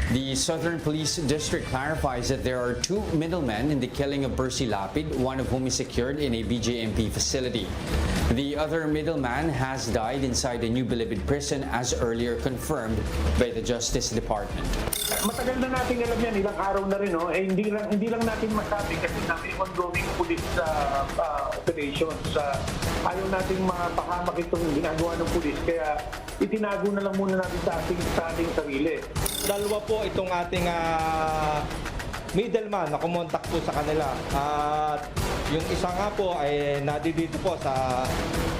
The Southern Police District clarifies that there are two middlemen in the killing of Percy Lapid, one of whom is secured in a BGMP facility. The other middleman has died inside the New Bilibid prison as earlier confirmed by the Justice Department. Matagal na natin alam yan, ilang araw na rin, no? Hindi lang natin masabi kasi may ongoing police operations. Ayaw nating mapahamak itong ginagawa ng police, kaya itinago na lang muna natin sa ating sarili. Dalawa po itong ating middleman na kumontak po sa kanila. At yung isa nga po ay nadidito po sa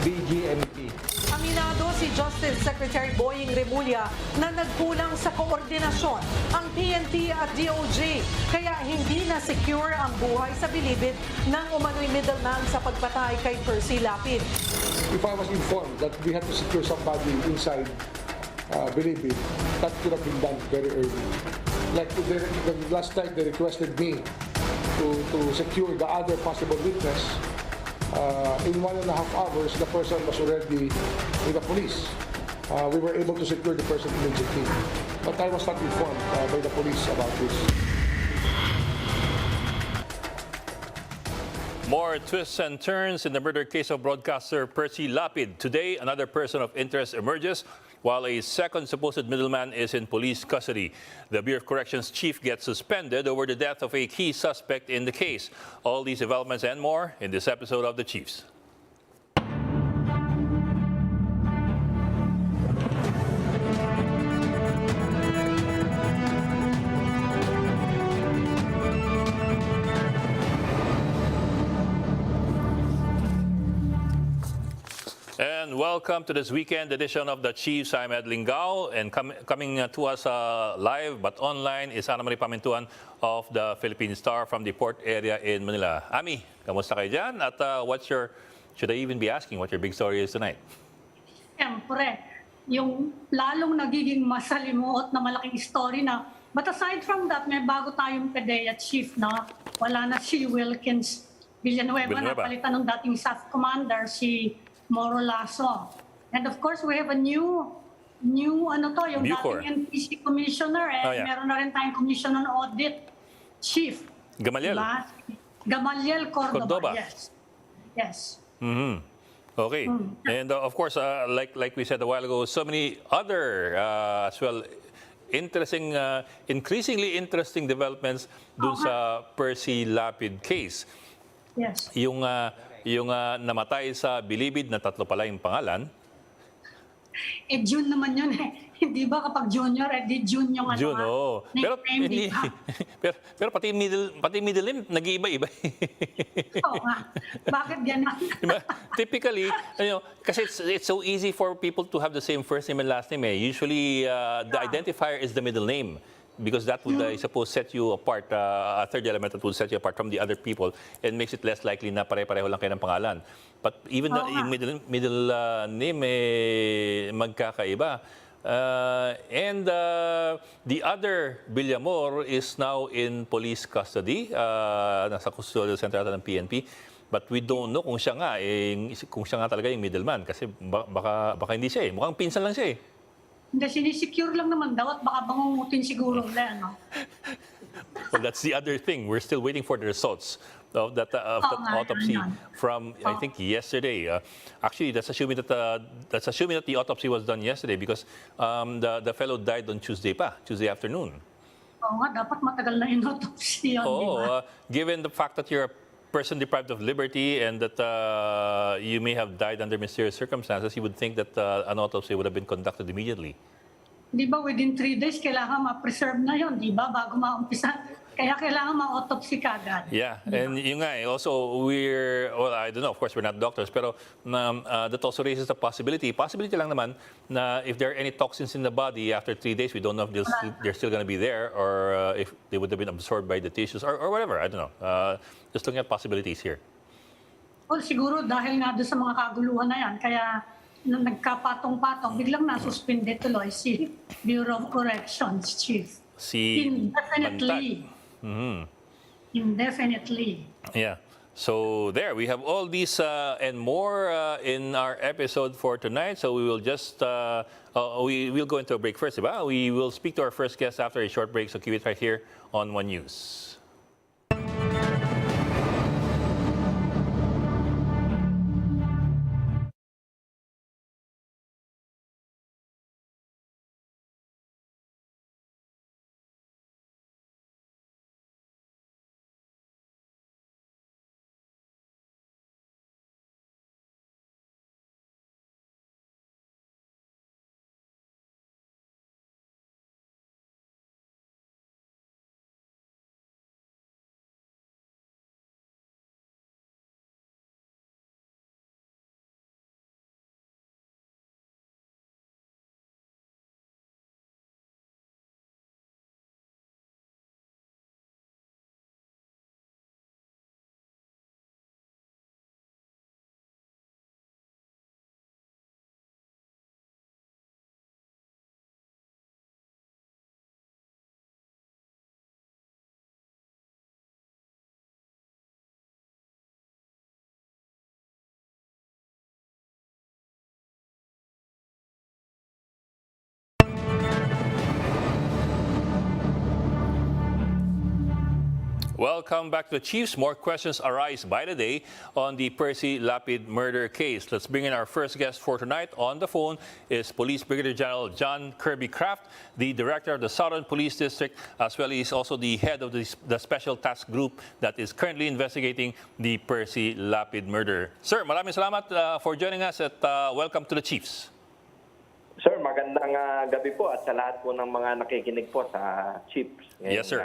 BGMP. Aminado si Justice Secretary Boying Remulla na nagkulang sa koordinasyon ang PNP at DOJ kaya hindi na secure ang buhay sa bilibid ng umano'y middleman sa pagpatay kay Percy Lapid. If I was informed that we had to secure somebody inside Bilibid, that could have been done very early. Like the last time they requested me to secure the other possible witness, in 1.5 hours, the person was already with the police. We were able to secure the person immediately. But I was not informed by the police about this. More twists and turns in the murder case of broadcaster Percy Lapid. Today, another person of interest emerges, while a second supposed middleman is in police custody. The Bureau of Corrections chief gets suspended over the death of a key suspect in the case. All these developments and more in this episode of The Chiefs. And welcome to this weekend edition of The Chiefs. I'm Ed Lingao, and coming to us live but online is Ana Marie Pamintuan of the Philippine Star from the port area in Manila. Ami, kamusta kayo dyan? At should I even be asking what your big story is tonight? Siyempre, yung lalong nagiging masalimuot na malaking story na, but aside from that, may bago tayong PDEA chief na wala na si Wilkins Villanueva na palitan ng dating SAF commander, si Moro Lasso. And of course, we have a new yung Bucor. dating NPC commissioner, meron na rin tayong commission on audit chief. Gamaliel. Diba? Gamaliel Cordoba. Yes. Mm-hmm. Okay. And of course, like we said a while ago, so many other as well increasingly interesting developments dun sa Percy Lapid case. Yes. Yung namatay sa Bilibid na tatlo pala yung pangalan. June naman yun eh. Hindi ba kapag junior, di June yung June, oo. Pero pati middle name, nag-iiba-iba. Oo nga. Bakit gano'n? Diba? Typically, kasi it's so easy for people to have the same first name and last name. Usually, the identifier is the middle name. Because that would, I suppose, set you apart, a third element that would set you apart from the other people and makes it less likely na pare-pareho lang kayo ng pangalan. But even yung middle name, magkakaiba. And the other Villamor is now in police custody. Nasa custodial center ng PNP. But we don't know kung siya nga talaga yung middleman. Kasi baka hindi siya eh. Mukhang pinsan lang siya eh. Hindi, sinisecure lang naman daw at baka bangungutin siguro ulit, no? Well, that's the other thing. We're still waiting for the results of that autopsy from, I think, yesterday. Actually, that's assuming that the autopsy was done yesterday because the fellow died on Tuesday afternoon. Oo nga, dapat matagal na yung autopsy yun, di ba? Given the fact that you're a person deprived of liberty and that you may have died under mysterious circumstances, you would think that an autopsy would have been conducted immediately. Di ba within 3 days, kailangan ma-preserve na yun, di ba? Bago ma-umpisa. Kaya kailangan ma-autopsy kagad. Yeah, and yun nga, also I don't know, of course we're not doctors, pero that also raises the possibility lang naman na if there are any toxins in the body after 3 days, we don't know if they're still going to be there or if they would have been absorbed by the tissues or whatever, I don't know. Just looking at possibilities here. Well, siguro dahil nga doon sa mga kaguluhan na yan, kaya nung nagkapatong-patong, biglang nasuspinde tuloy si Bureau of Corrections Chief. Si Indefinitely. Mm-hmm. Indefinitely. Yeah. So there, we have all these and more in our episode for tonight. So we will just, we will go into a break first. Diba? We will speak to our first guest after a short break. So keep it right here on One News. Welcome back to the Chiefs. More questions arise by the day on the Percy Lapid murder case. Let's bring in our first guest for tonight. On the phone is Police Brigadier General John Kirby Kraft, the Director of the Southern Police District, as well as also the head of the Special Task Group that is currently investigating the Percy Lapid murder. Sir, maraming salamat for joining us at welcome to the Chiefs. Sir, magandang gabi po at sa lahat po ng mga nakikinig po sa Chiefs. Yes, sir.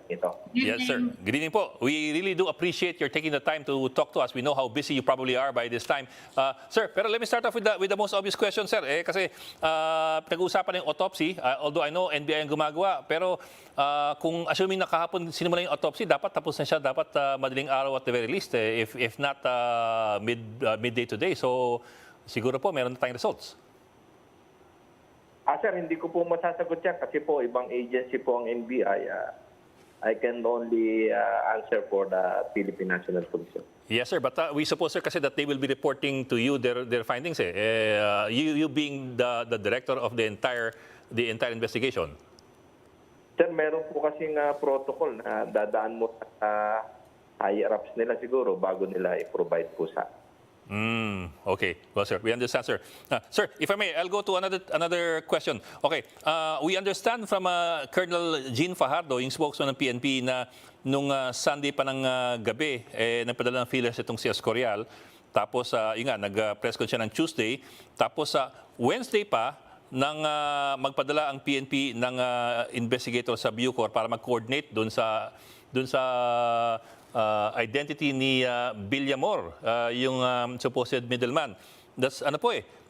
Ito. Yes, sir. Good evening po. We really do appreciate your taking the time to talk to us. We know how busy you probably are by this time. Sir, pero let me start off with the most obvious question, sir. Kasi nag-uusapan yung autopsy, although I know NBI ang gumagawa, pero kung assuming na kahapon sinimula yung autopsy, dapat tapos na siya, dapat madaling araw at the very least, if not midday today. So siguro po meron na tayong results. Sir, hindi ko po masasagot yan kasi po ibang agency po ang NBI. I can only answer for the Philippine National Police. Yes, sir. But we suppose, sir, kasi that they will be reporting to you their findings. You being the director of the entire investigation. Sir, meron po kasing protocol na dadaan mo sa higher-ups nila siguro bago nila i-provide po sa. Okay. Well, sir, we understand, sir. Sir, if I may, I'll go to another question. Okay. We understand from Colonel Jean Fajardo, yung spokesman ng PNP, na nung Sunday pa ng gabi, nagpadala ng feelers itong si Escorial. Tapos, yun nga, nag-press con siya ng Tuesday. Tapos, Wednesday pa, nang magpadala ang PNP ng investigator sa Bucor para mag-coordinate doon sa identity ni Villamor, yung supposed middleman. That's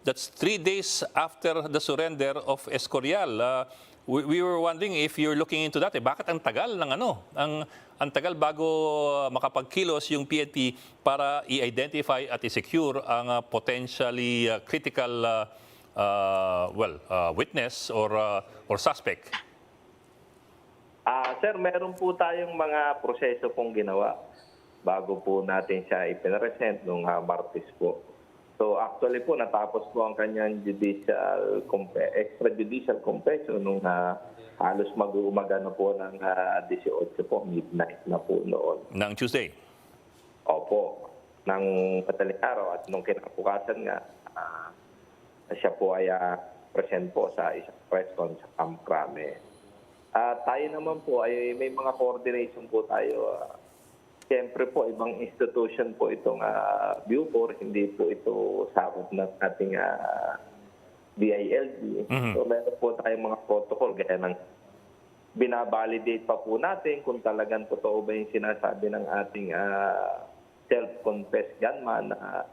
that's 3 days after the surrender of Escorial. We were wondering if you're looking into that. Bakit ang tagal ng ang tagal bago makapagkilos yung PNP para i-identify at i-secure ang potentially critical witness or suspect? Sir, meron po tayong mga proseso pong ginawa bago po natin siya ipinresent noong Martes po. So actually po, natapos po ang kanyang extrajudicial confession nung halos mag-uumaga na po ng 18 po, midnight na po noon. Ng Tuesday? Opo, ng madaling araw at nung kinabukasan nga, siya po ay present po sa isang press con sa Camp Crame. Tayo naman po ay may mga coordination po tayo. Siyempre po, ibang institution po itong Bucor, hindi po ito sakop ng ating DILG. So meron po tayong mga protocol, gaya ng binabalidate pa po natin kung talagang totoo ba yung sinasabi ng ating self-confessed gunman na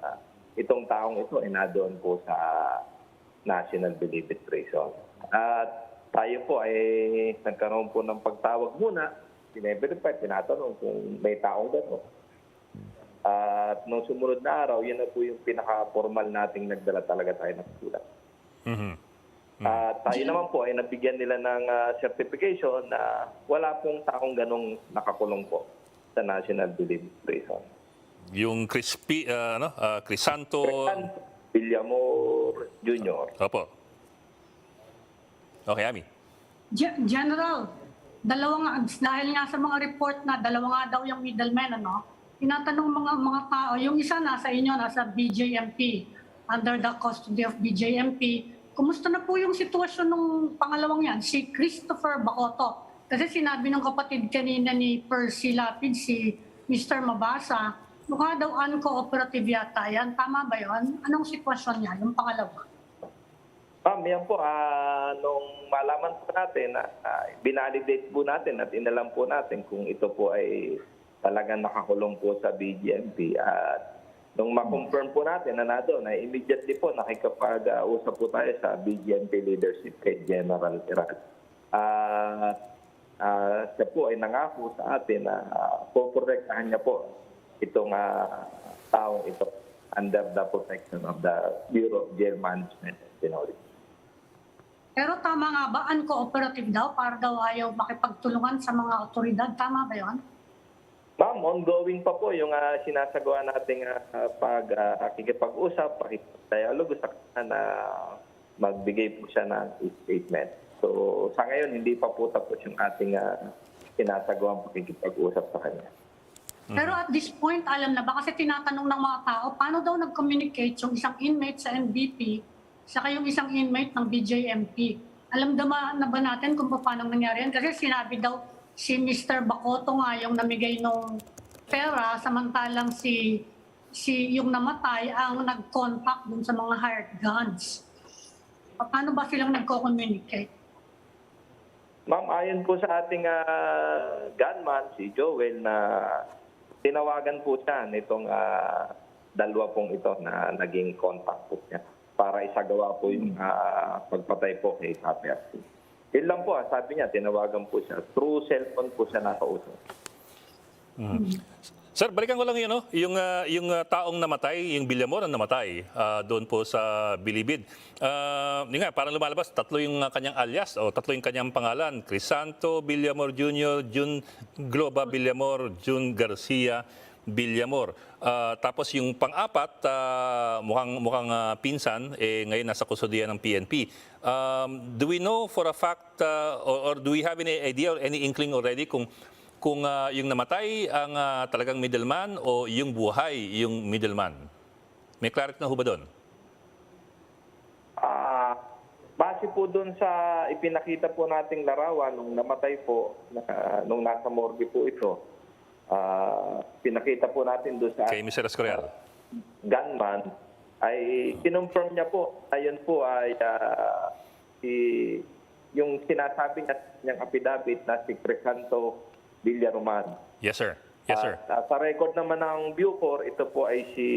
itong taong ito ay nadoon po sa National Bilibid Prison. At tayo po ay nagkaroon po ng pagtawag muna, sineverify, tinatanong kung may taong gano'n. At nung sumunod na araw, yun na po yung pinaka-formal nating nagdala talaga tayo ng sulat. Tayo naman po ay nabigyan nila ng certification na wala pong taong ganong nakakulong po sa National Bilibid Prison. Yung Crisanto. Villamor Jr. Opo. Okay, Ami. General, dahil nga sa mga report na dalawa nga daw yung middleman, tinatanong mga tao, yung isa nasa inyo, nasa BJMP, under the custody of BJMP, kumusta na po yung sitwasyon ng pangalawang yan, si Christopher Bacoto? Kasi sinabi ng kapatid kanina ni Percy Lapid, si Mr. Mabasa, mukha daw uncooperative yata yan. Tama ba yun? Anong sitwasyon niya, yung pangalawa? Yan po, nung malaman po natin, binalidate po natin at inalam po natin kung ito po ay talagang nakakulong po sa BGMP. At nung ma-confirm po natin na doon, immediately po nakikipag-usap po tayo sa BGMP leadership kay General Iran. Siya po ay nangako sa atin na poprotektahan niya po itong taong ito under the protection of the Bureau of Jail Management and Technology. Pero tama nga ba, uncooperative daw, para daw ayaw makipagtulungan sa mga otoridad? Tama ba yun? Ma'am, ongoing pa po yung sinasagawa nating pakikipag-usap, pakikipag-dialogue sa kanya na magbigay po siya ng statement. So sa ngayon, hindi pa po tapos yung ating sinasagawang pakikipag-usap sa kanya. Pero at this point, alam na ba? Kasi tinatanong ng mga tao, paano daw nag-communicate yung isang inmate sa NBP saka yung isang inmate ng BJMP? Alam na ba natin kung paano nangyari yan? Kasi sinabi daw si Mr. Bacoto nga yung namigay ng pera, samantalang si yung namatay ang nag-contact dun sa mga hired guns. Paano ba silang nagko-communicate? Ma'am, ayon po sa ating gunman, si Joel, na tinawagan po siya nitong dalawa pong ito na naging contact po niya para isagawa po yung pagpatay po kay Percy. Yun lang po, sabi niya, tinawagan po siya. Through cellphone po siya nakausap. Sir, balikan ko lang yun, yung taong namatay, yung Villamor ang namatay doon po sa Bilibid. Yun nga, parang lumalabas, tatlo yung kanyang alias o tatlo yung kanyang pangalan. Crisanto Villamor Jr., Jun Globa Villamor, Jun Garcia Villamor. Tapos yung pang-apat, mukhang pinsan, ngayon nasa kustudiya ng PNP. Do we know for a fact or do we have any idea or any inkling already kung yung namatay ang talagang middleman o yung buhay yung middleman? May clarity na ho ba doon? Base po doon sa ipinakita po nating larawan nung namatay po, nung nasa morgue po ito, pinakita po natin doon sa Kay Mr. Escorial. gunman, ay kinonfirm niya po, ayun po ay yung sinasabi niyang affidavit na si Crisanto Villaroman. Yes, sir. Yes, sir. Sa record naman ng Bucor, ito po ay si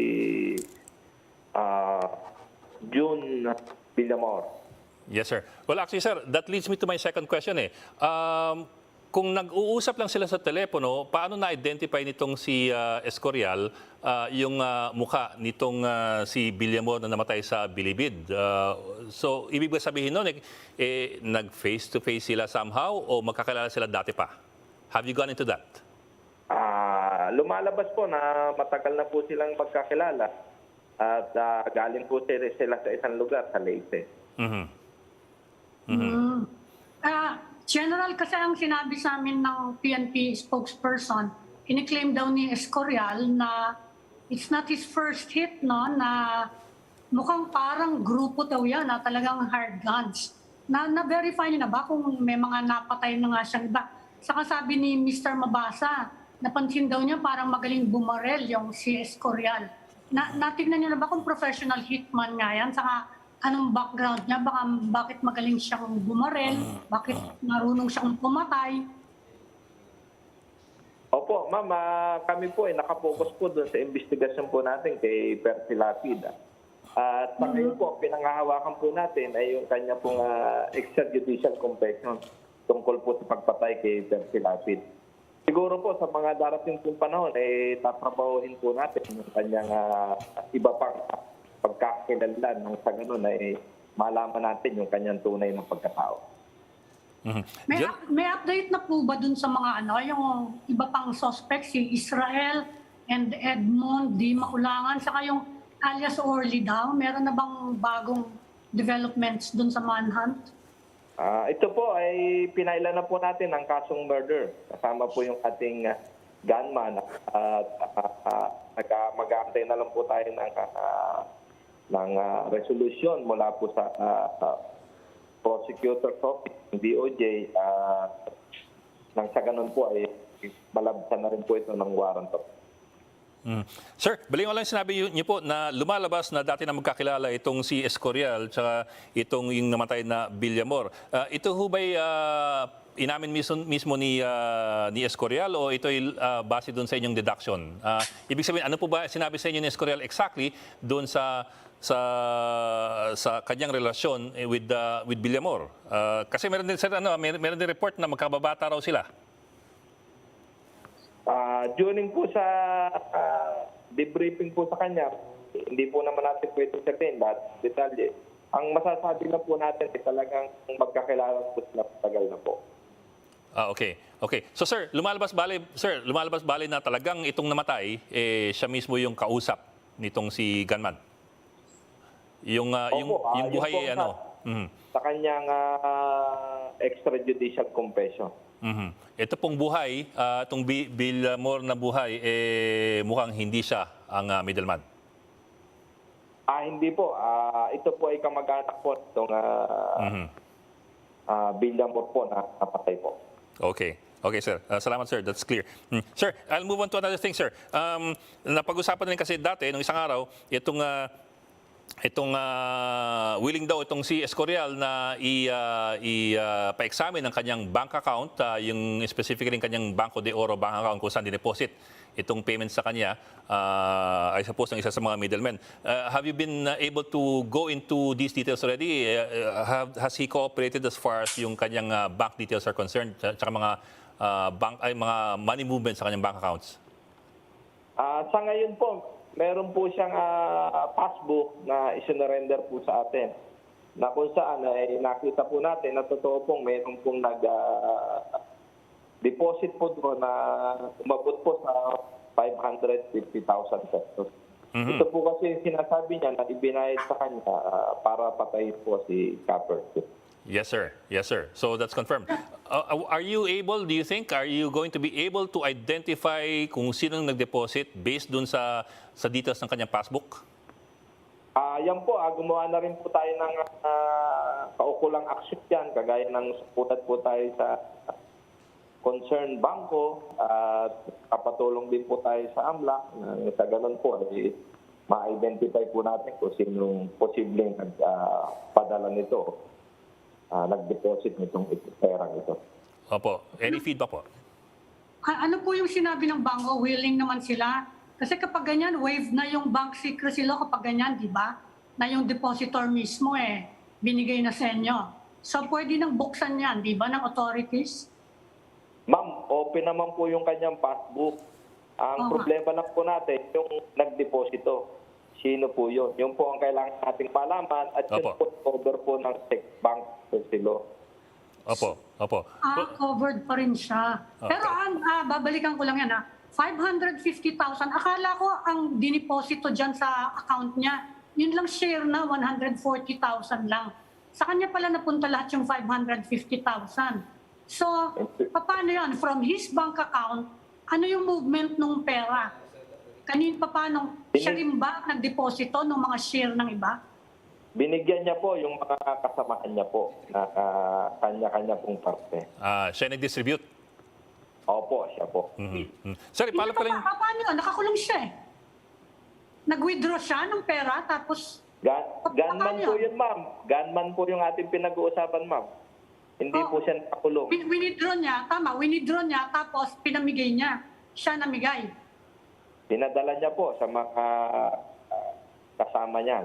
June Villamor. Yes, sir. Well, actually, sir, that leads me to my second question. Kung nag-uusap lang sila sa telepono, paano na-identify nitong si Escorial yung mukha nitong si Villamor na namatay sa Bilibid? So, ibig ba sabihin nun, nag-face-to-face sila somehow o magkakilala sila dati pa? Have you gone into that? Lumalabas po na matagal na po silang magkakilala at galing po sila sa isang lugar, sa Leyte. General, kasi ang sinabi sa amin ng PNP spokesperson, kiniklaim daw ni Escorial na it's not his first hit, no? Na mukhang parang grupo daw yan, na talagang hard guns. Na-verify niyo na ba kung may mga napatay na nga siyang iba? Saka sabi ni Mr. Mabasa, napansin daw niya parang magaling bumarel yung si Escorial. Natignan niyo na ba kung professional hitman nga yan? Saka anong background niya? Bakit magaling siyang bumarel? Bakit marunong siyang pumatay? Opo, ma'am, kami po ay nakapokus po doon sa investigasyon po natin kay Percy Lapid. At sa ngayon po, pinangahawakan po natin ay yung kanya pong extrajudicial confession tungkol po sa pagpatay kay Percy Lapid. Siguro po sa mga darating pong panahon, tatrabahuhin po natin yung kanyang iba pang pagkakakilanlan ng sa ganun ay malaman natin yung kanyang tunay ng pagkatao. May update na po ba dun sa mga yung iba pang suspect, si Israel, and Edmond D. Makulangan, saka yung alias Orly daw. Meron na bang bagong developments dun sa manhunt? Ito po ay pinailan na po natin ang kasong murder. Kasama po yung ating gunman at mag-aantay na lang po tayo ng resolution mula po sa prosecutor's office ng DOJ. Nang sa ganun po ay malabsan na rin po ito ng warrant of. Sir, bali ko lang sinabi niyo po na lumalabas na dati na magkakilala itong si Escorial tsaka itong yung namatay na Villamor. Ito ho ba'y inamin mismo ni Escorial o ito ay base doon sa inyong deduction? Ibig sabihin, ano po ba sinabi sa inyo ni Escorial exactly doon sa kanyang relasyon with Villamor? Kasi meron din, sir, meron din report na magkababata raw sila. During po sa debriefing po sa kanya, hindi po naman natin pwede sabihin lahat detalye. Ang masasabi na po natin ay talagang magkakilala po sila tagal na po. Okay. So sir, lumalabas bali na talagang itong namatay, siya mismo yung kausap nitong si gunman. Yung buhay yun po sa kanyang extrajudicial confession. Ito pong buhay, itong Villamor na buhay, mukhang hindi siya ang middleman. Hindi po. Ito po ay kamag-anak po itong Villamor po na napatay po. Okay, sir. Salamat, sir. That's clear. Sir, I'll move on to another thing, sir. Napag-usapan rin kasi dati, nung isang araw, itong willing daw itong si Escorial na pa-examine ang kanyang bank account, yung specifically yung kanyang Banco de Oro bank account kung saan dineposit itong payment sa kanya, I suppose ng isa sa mga middlemen. Have you been able to go into these details already? Has he cooperated as far as yung kanyang bank details are concerned, tsaka mga mga money movements sa kanyang bank accounts? Sa ngayon po, meron po siyang passbook na isinurrender po sa atin na kung saan ay nakita po natin na totoo pong meron pong nag-deposit po doon na umabot po sa 550,000 pesos. Ito po kasi sinasabi niya na ibinayad sa kanya para patayin po si Capper. Yes, sir. So that's confirmed. Are you going to be able to identify kung sino nag-deposit based dun sa details ng kanyang passbook? Yan po, gumawa na rin po tayo ng kaukulang aksyon dyan, kagaya ng suputat po tayo sa concerned bangko at kapatulong din po tayo sa AMLAC. Sa ganun po, ma-identify po natin kung sinong posibleng padala nito. Nag-deposit nitong perang ito. Opo. Any feedback po? Ano po yung sinabi ng bangko? Willing naman sila? Kasi kapag ganyan, waive na yung bank secrecy law kapag ganyan, di ba? Na yung depositor mismo binigay na sa inyo. So pwede nang buksan yan, di ba, ng authorities? Ma'am, open naman po yung kanyang passbook. Ang problema lang po natin, yung nag-deposito. Sino po yun? Yun po ang kailangan nating malaman at yun po cover po ng check bank silo. Opo. Covered pa rin siya. Okay. Pero babalikan ko lang yan 550,000. Akala ko ang diniposito dyan sa account niya, yun lang share na 140,000 lang. Sa kanya pala napunta lahat yung 550,000. So, paano yan? From his bank account, ano yung movement ng pera? Paano? Siya rin ba nagdeposito ng mga share ng iba? Binigyan niya po yung mga kasamahan niya po na kanya-kanya pong parte. Siya nag-distribute? Opo, siya po. Sorry, pala pa rin. Paano yun? Nakakulong siya Nag-withdraw siya ng pera tapos... Gunman po yun, ma'am. Gunman po yung ating pinag-uusapan, ma'am. Hindi po siya nakakulong. Winithdraw niya, tama. Winithdraw niya tapos pinamigay niya. Siya namigay. Pinadala niya po sa mga kasama niya,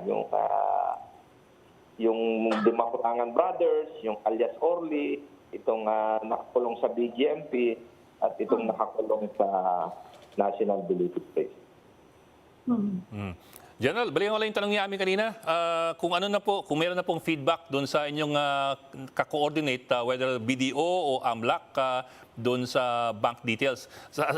yung Dimakutangan Brothers, yung alias Orly, itong nakakulong sa BGMP, at itong nakakulong sa National Deleted Place. General, balikan ko lang yung tanong niya amin kanina. Kung meron na pong feedback doon sa inyong ka-coordinate, whether BDO o AMLAC, doon sa bank details.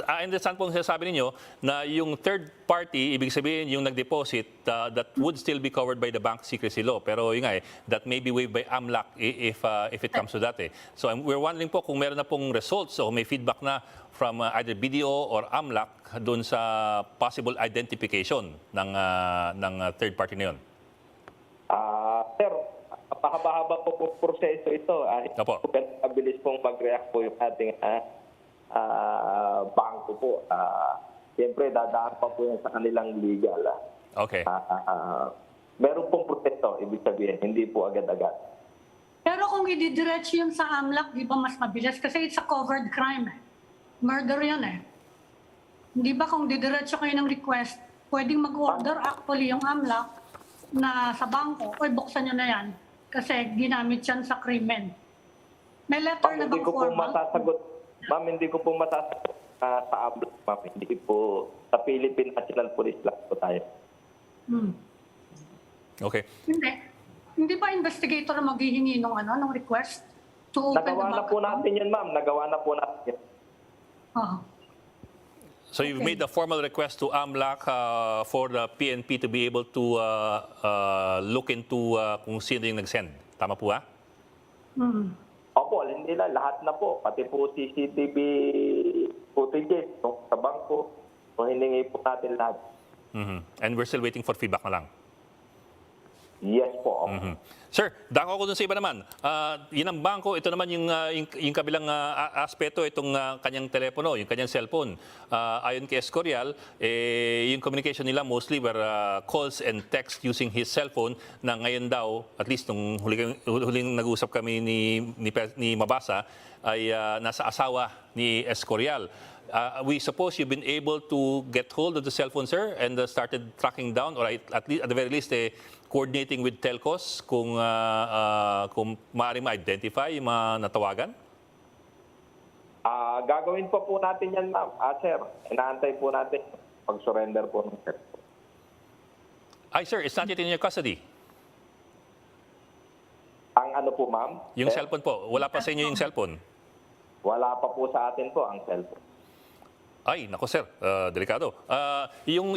I understand po ang sinasabi ninyo na yung third party, ibig sabihin yung nag-deposit, that would still be covered by the bank secrecy law. Pero yun nga that may be waived by AMLAC if it comes to that. So we're wondering po kung meron na pong results o may feedback na from either BDO or AMLAC doon sa possible identification ng third party na yun. Sir, mahaba-haba po po proseso ito. Opo. Mabilis pong mag-react po yung ating bangko po. Siyempre, dadaan pa po yan sa kanilang legal. Okay. Meron pong proseso, ibig sabihin, hindi po agad-agad. Pero kung ididiretso yun sa AMLAC, di ba mas mabilis? Kasi it's a covered crime. Murder yun Hindi ba kung didiretso kayo ng request, pwedeng mag-order actually yung AMLAC na sa bangko, oy buksan nyo na yan. Kasi ginamit yan sa krimen. May letter na bang formal? Ma'am, hindi ko po masasagot sa AMLAC, ma'am. Hindi po sa Philippine National Police lang po tayo. Okay. Hindi ba investigator na maghihingi ng request to open Nagawa na po natin yan, ma'am. Nagawa na po natin yan. So you've made a formal request to AMLAC for the PNP to be able to look into kung sino yung nag-send. Tama po ba? Opo, hindi lang. Lahat na po. Pati po CCTV footages sa bangko. So hiningi po natin lahat. And we're still waiting for feedback na lang. Yes po. Sir, dako ako dun sa iba naman. Yun ang bangko, ito naman yung kabilang aspeto, itong kanyang telepono, yung kanyang cellphone. Ayon kay Escorial, yung communication nila mostly were calls and text using his cellphone na ngayon daw, at least nung huling nag-usap kami ni Mabasa, ay nasa asawa ni Escorial. We suppose you've been able to get hold of the cellphone, sir, and started tracking down, or at the very least, coordinating with telcos kung maaaring ma-identify yung mga natawagan? Gagawin pa po natin yan, ma'am. Sir, inaantay po natin pag-surrender po ng cellphone. Ay, sir, it's not yet in your custody. Ang ano po, ma'am? Yung cellphone po, wala pa sa inyo yung cellphone? Wala pa po sa atin po ang cellphone. Ay, nako sir, delikado. Yung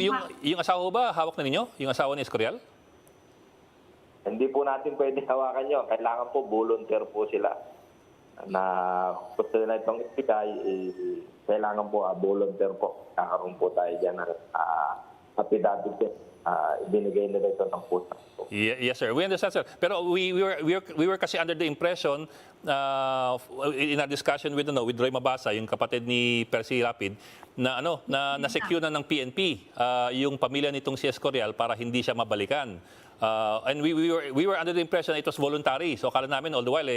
asawa ba, hawak na ninyo? Yung asawa ni Escorial? Hindi po natin pwede hawakan yun. Kailangan po volunteer po sila. Na gusto nila itong ibigay, kailangan po volunteer po. Kakaroon po tayo dyan ng affidavit. Ibinigay nila ito ng puta. Yes, sir. We understand, sir. Pero we were kasi under the impression in our discussion with Roy Mabasa, yung kapatid ni Percy Lapid, na secure na ng PNP yung pamilya nitong si Escorial para hindi siya mabalikan. And we were under the impression it was voluntary. So akala namin all the while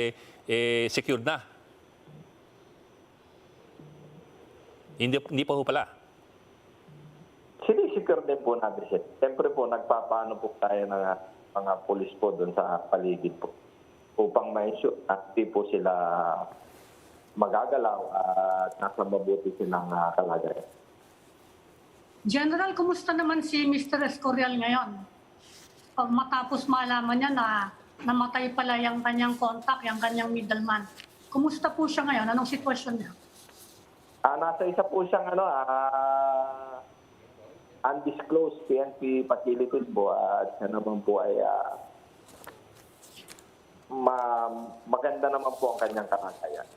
secured na. Hindi pa ho pala. Sinisecure din po natin siya. Siyempre po, nagpapaano po tayo ng mga polis po doon sa paligid po upang ma-ensure at di po sila magagalaw at nasa mabuti silang kalagayan. General, kumusta naman si Mr. Escorial ngayon? Matapos malaman niya na namatay pala yung kanyang contact, yung kanyang middleman. Kumusta po siya ngayon? Anong sitwasyon niya? Nasa isa po siyang undisclosed PNP facilities po at siya naman po ay maganda naman po ang kanyang kalagayan.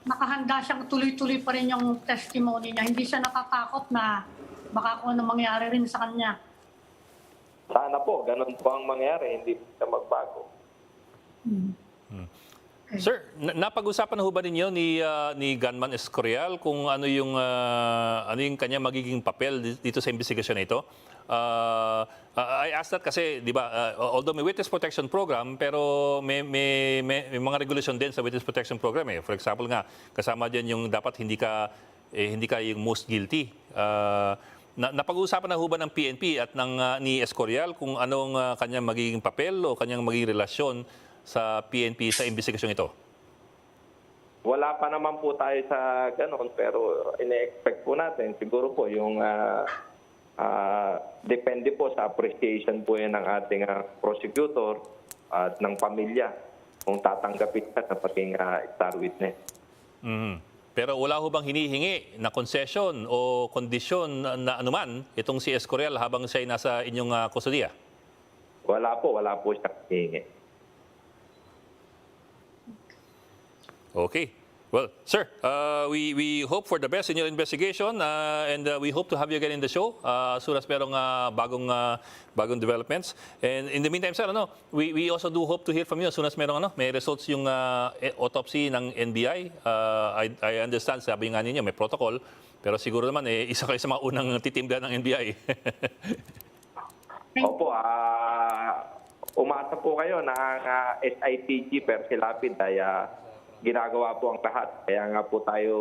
Nakahanda siyang tuloy-tuloy pa rin yung testimony niya. Hindi siya natatakot na baka kung ano mangyari rin sa kanya. Sana po, ganun po ang mangyari. Hindi po siya magbago. Okay. Sir, napag-usapan na ho ba ninyo ni Gunman Escorial kung ano yung kanya magiging papel dito sa investigasyon na ito? I asked that kasi, di ba, although may witness protection program, pero may mga regulation din sa witness protection program. For example nga, kasama din yung dapat hindi ka yung most guilty. Napag-uusapan na ho ba ng PNP at ni Escorial kung anong kanyang magiging papel o kanyang magiging relasyon sa PNP sa investigasyon ito? Wala pa naman po tayo sa gano'n, pero ine-expect po natin. Siguro po yung depende po sa appreciation po yan ng ating prosecutor at ng pamilya kung tatanggapin ka sa pagiging star witness. Pero wala ho bang hinihingi na concession o kondisyon na anuman itong si Escorial habang siya ay nasa inyong kustudiya? Wala po siya hihingi. Okay. Well, sir, we hope for the best in your investigation and we hope to have you again in the show as soon as merong bagong developments. And in the meantime, sir, we also do hope to hear from you as soon as merong may results yung autopsy ng NBI. I understand, sabi nga ninyo, may protocol, pero siguro naman isa kayo sa mga unang titimba ng NBI. Opo, umasa po kayo na ang SITG Percy Lapid ay ginagawa po ang lahat. Kaya nga po tayo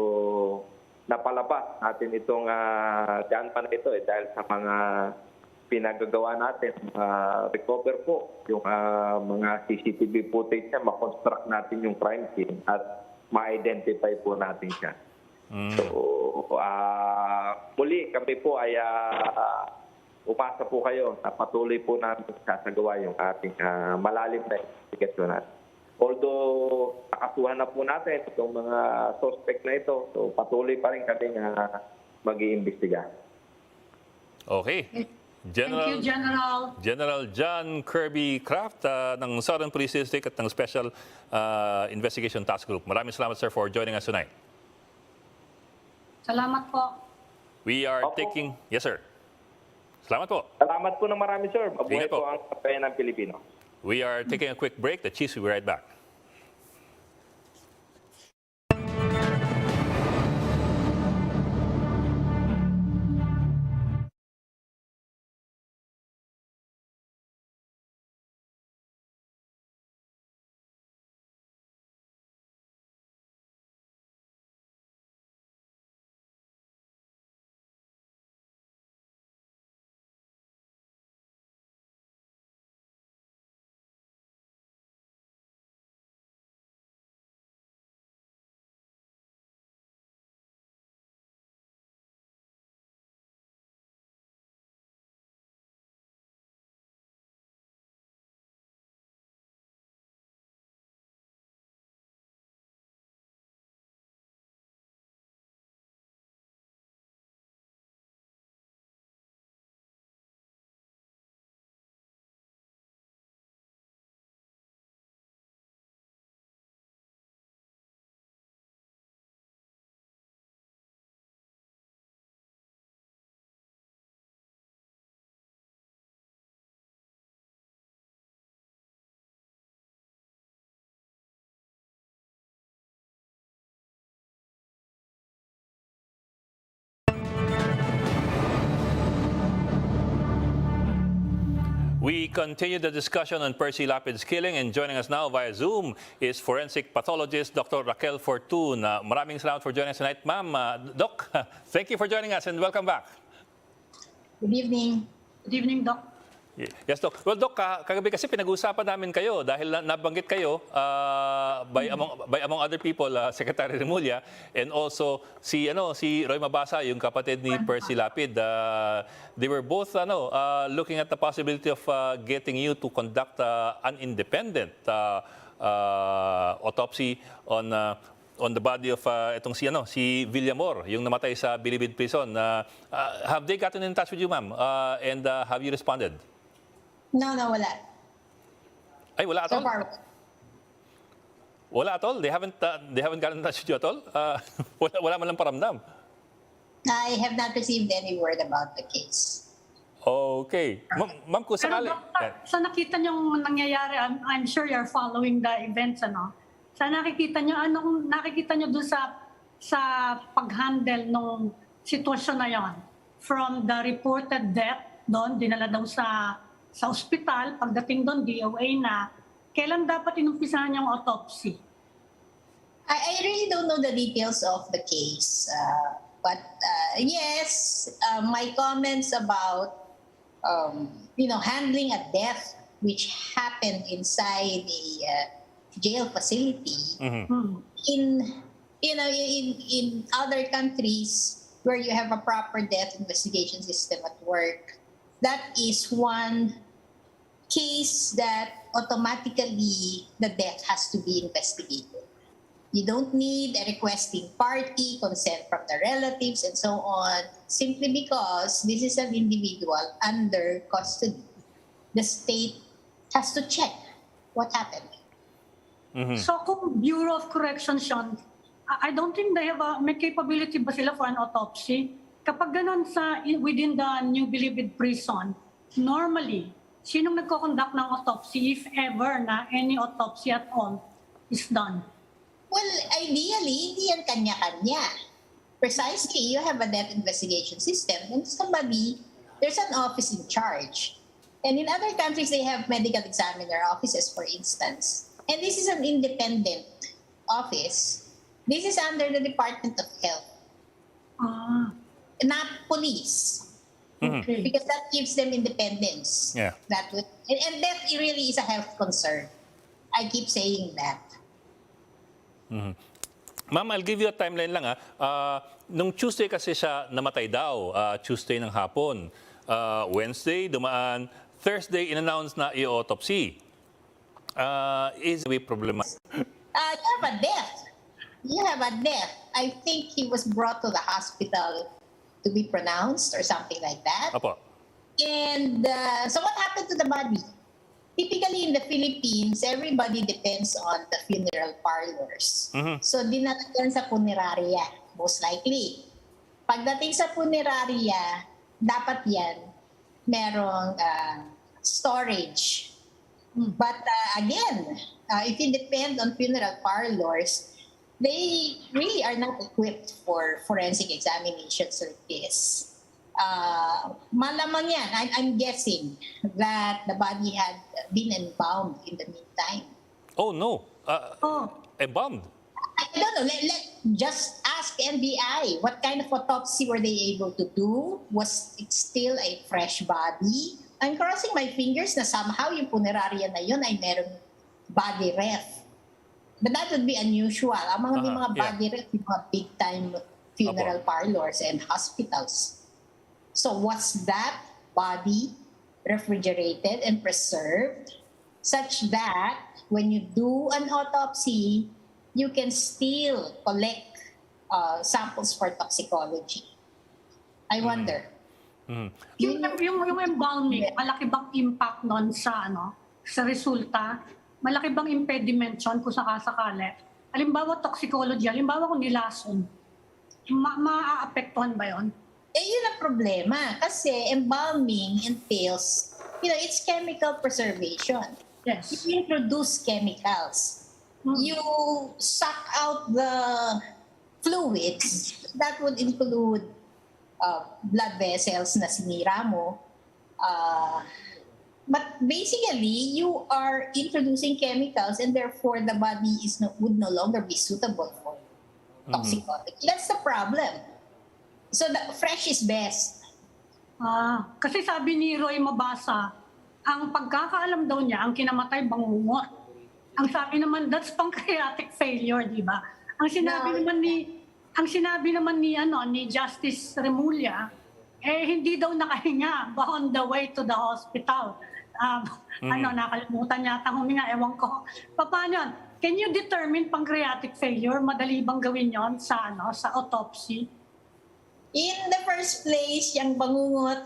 napalabas natin itong ganpa na ito dahil sa mga pinagagawa natin. Recover po yung mga CCTV footage niya, makonstruct natin yung crime scene at ma-identify po natin siya. So, muli kami po ay umasa po kayo na patuloy po natin sasagawa yung ating malalim na investigasyon natin. Although nakasuhan na po natin itong mga suspect na ito, so patuloy pa rin kami mag-iimbestiga. Okay. Thank you, General. General John Kirby Kraft ng Southern Police District at ng Special Investigation Task Group. Maraming salamat, sir, for joining us tonight. Salamat po. We are taking... Yes, sir. Salamat po. Salamat po na marami, sir. Mabuhay po ang kapayan ng Pilipino. We are taking a quick break. The Chiefs will be right back. We continue the discussion on Percy Lapid's killing, and joining us now via Zoom is forensic pathologist Dr. Raquel Fortun. Maraming salamat for joining us tonight, ma'am. Doc, thank you for joining us and welcome back. Good evening. Good evening, Doc. Yes, Doc. Well, Doc, kagabi kasi pinag-uusapan namin kayo dahil nabanggit kayo by among other people, Secretary Remulla, and also si Roy Mabasa, yung kapatid ni Percy Lapid. They were both looking at the possibility of getting you to conduct an independent autopsy on the body of itong si Villamor, yung namatay sa Bilibid Prison. Have they gotten in touch with you, ma'am? And have you responded? No, wala. Ay, wala at So all? far, Wala at all? They haven't gotten in touch with you at all? Wala man lang paramdam? I have not received any word about the case. Okay. Ma'am, kung Pero sakali... Doc, sa nakita niyong nangyayari, I'm sure you're following the events, Sa nakikita niyo doon sa pag-handle ng sitwasyon na yon, from the reported death doon, dinala daw sa ospital, pagdating doon, DOA na, kailan dapat inumpisahan yung autopsy? I really don't know the details of the case. But yes, my comments about, handling a death which happened inside a jail facility in other countries where you have a proper death investigation system at work, that is one case that automatically the death has to be investigated. You don't need a requesting party, consent from the relatives, and so on, simply because this is an individual under custody. The state has to check what happened. So kung Bureau of Corrections yun, I don't think they have may capability ba sila for an autopsy? Kapag ganun within the New Bilibid prison, normally, sinong nagko-conduct ng autopsy if ever na any autopsy at all is done? Well, ideally, hindi yan kanya-kanya. Precisely, you have a death investigation system and there's an office in charge. And in other countries, they have medical examiner offices, for instance. And this is an independent office. This is under the Department of Health, not police. Okay. Because that gives them independence. Yeah. And that really is a health concern. I keep saying that. Ma'am, I'll give you a timeline lang. Nung Tuesday kasi siya namatay daw, Tuesday ng hapon. Wednesday, dumaan. Thursday, in-announce na i-autopsy. Is a problem? You have a death. I think he was brought to the hospital to be pronounced or something like that. Apo. And so what happened to the body? Typically in the Philippines, everybody depends on the funeral parlors. So dinala yan sa funeraria, most likely. Pagdating sa funeraria, dapat yan merong storage. But again, if you depend on funeral parlors, they really are not equipped for forensic examinations like this. Malamang yan, I'm guessing that the body had been embalmed in the meantime. Oh, no. Embalmed? I don't know. Just ask NBI. What kind of autopsy were they able to do? Was it still a fresh body? I'm crossing my fingers na somehow yung funeraria na yun ay merong body ref. But that would be unusual. Ang mga may mga body ref, yung mga big-time funeral parlors and hospitals. So was that body refrigerated and preserved such that when you do an autopsy, you can still collect samples for toxicology? I wonder. Yung embalming, malaki bang impact nun sa resulta? Malaki bang impediment yun kung sakasakali? Halimbawa toxicology, halimbawa kung nilason, maaapektuhan ba yun? Yun ang problema. Kasi embalming entails, it's chemical preservation. Yes. You introduce chemicals. You suck out the fluids. That would include blood vessels na sinira mo. But basically, you are introducing chemicals and therefore the body would no longer be suitable for toxicology. That's the problem. So the fresh is best. Kasi sabi ni Roy Mabasa, ang pagkakaalam daw niya, ang kinamatay bangungot. Ang sabi naman, that's pancreatic failure, di ba? Ang sinabi naman ni Justice Remulla, hindi daw nakahinga on the way to the hospital. Nakalimutan yata huminga, ewan ko. Paano yun? Can you determine pancreatic failure? Madali bang gawin yon sa autopsy? In the first place, yung bangungot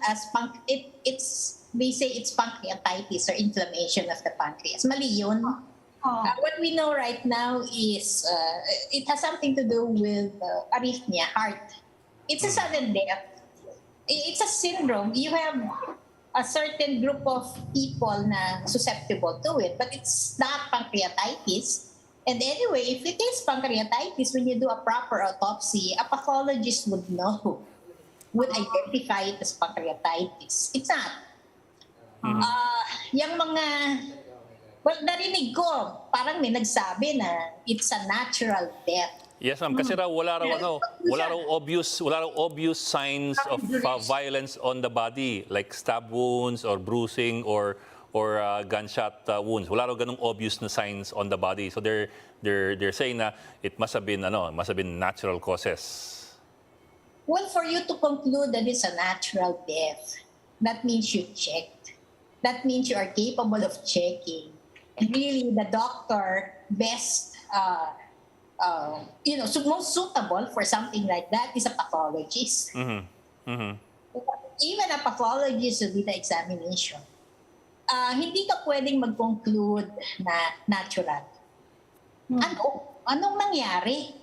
they say it's pancreatitis or inflammation of the pancreas. Mali yun. What we know right now is it has something to do with arrhythmia, heart. It's a sudden death. It's a syndrome. You have a certain group of people na susceptible to it, but it's not pancreatitis. And anyway, if it is pancreatitis, when you do a proper autopsy, a pathologist would know, would identify it as pancreatitis. It's not. Yung mga, narinig ko, parang may nagsabi na it's a natural death. Yes, ma'am. Kasi wala raw obvious signs of violence on the body, like stab wounds or bruising or gunshot wounds. Wala raw ganung obvious na signs on the body. So they're saying na it must have been natural causes. Well, for you to conclude that it's a natural death, that means you checked. that means you are capable of checking. And really, the doctor best, most suitable for something like that is a pathologist. Even a pathologist will do the examination. Hindi ka pwedeng mag-conclude na natural. Anong nangyari?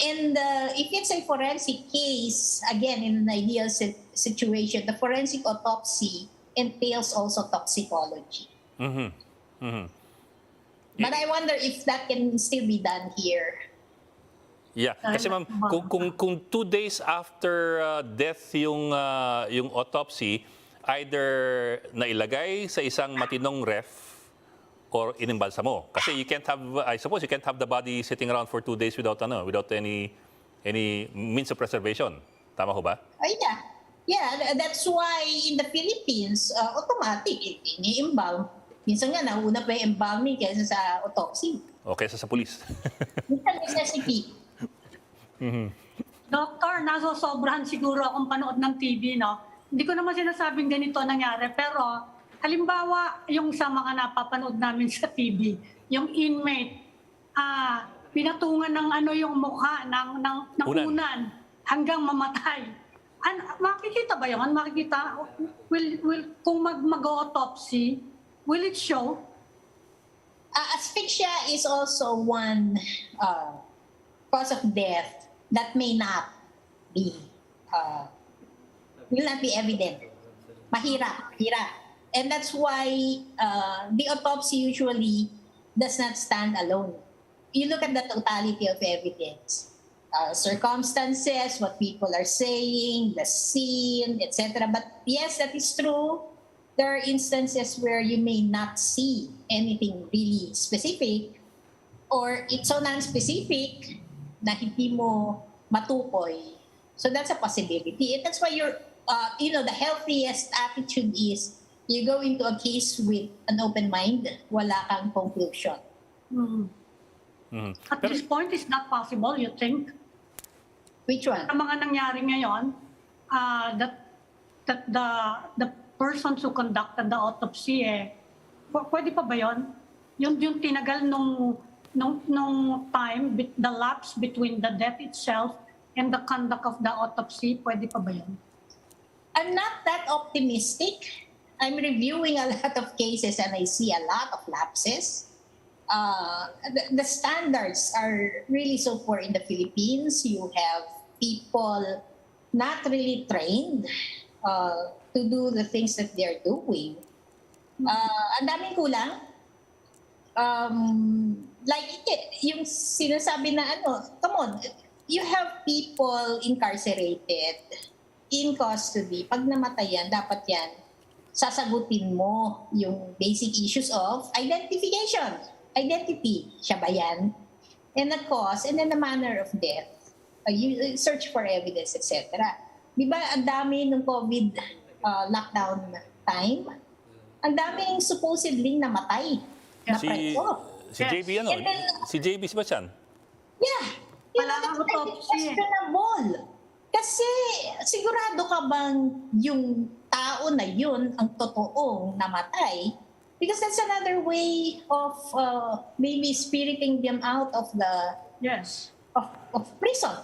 And if it's a forensic case, again, in an ideal situation, the forensic autopsy entails also toxicology. But I wonder if that can still be done here. Yeah, kasi ma'am, kung 2 days after death yung autopsy, either nailagay sa isang matinong ref or inimbalsa mo. Kasi you can't have, I suppose you can't have the body sitting around for 2 days without any means of preservation. Tama ho ba? Yeah. Yeah, that's why in the Philippines, automatic, ini-embalm. Minsan nga, nauna pa yung embalming kaysa sa autopsy. O kaysa sa police. Minsan necessity. Doktor, nasosobrahan siguro akong panood ng TV, no? Hindi ko naman sinasabing ganito nangyari, pero halimbawa, yung sa mga napapanood namin sa TV, yung inmate, pinatungan ng yung mukha ng unan hanggang mamatay. Makikita ba yun? Makikita? Kung mag-autopsy, will it show? Asphyxia is also one cause of death that may not be will not be evident. Mahirap. And that's why the autopsy usually does not stand alone. You look at the totality of evidence. Circumstances, what people are saying, the scene, etc. But yes, that is true. There are instances where you may not see anything really specific, or it's so non-specific na hindi mo matukoy. So that's a possibility. And that's why the healthiest attitude is you go into a case with an open mind, wala kang conclusion. At this point, is that possible, you think? Which one? Ang mga nangyari ngayon, that the persons who conducted the autopsy, pwede pa ba yun? Yung tinagal nung time, the lapse between the death itself and the conduct of the autopsy, pwede pa ba yun? I'm not that optimistic. I'm reviewing a lot of cases and I see a lot of lapses. The standards are really so poor in the Philippines. You have people not really trained to do the things that they're doing. Ang daming kulang. Yung sinasabi na come on, you have people incarcerated in custody. Pag namatay yan, dapat yan, sasagutin mo yung basic issues of identification. Identity, siya ba yan? And the cause, and then the manner of death. You search for evidence, etc. Di ba, ang dami ng COVID lockdown time? Ang daming supposedly namatay. Na preso. Si JB si JB Sebastian? Yeah. That's questionable. Kasi sigurado ka bang yung tao na yun ang totoong namatay? Because that's another way of maybe spiriting them out of the of prison.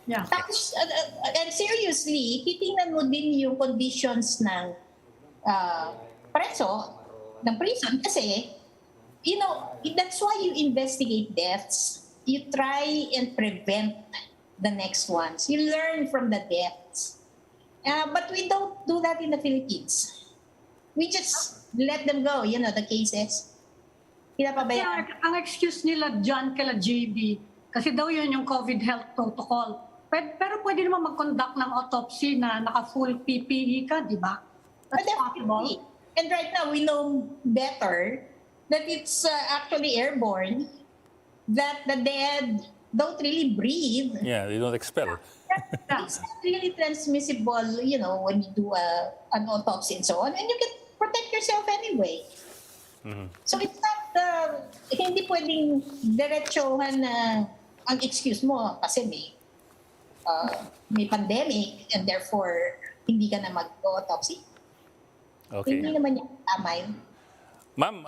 Yeah. Tapos, and seriously, titingnan mo din yung conditions ng prison kasi, that's why you investigate deaths. You try and prevent the next ones. You learn from the deaths. But we don't do that in the Philippines. We just let them go, the cases. Pinapabayaan. Ang excuse nila dyan kala JB, kasi daw yun yung COVID health protocol. Pero pwede naman mag-conduct ng autopsy na naka-full PPE ka, di ba? That's possible. And right now, we know better that it's actually airborne, that the dead don't really breathe. Yeah, they don't expel. It's not really transmissible, when you do an autopsy and so on. And you can protect yourself anyway. So it's not, hindi pwedeng diretsohan na ang excuse mo kasi may pandemic and therefore hindi ka na mag-autopsy. Okay. Hindi naman niya tama yun. Ma'am,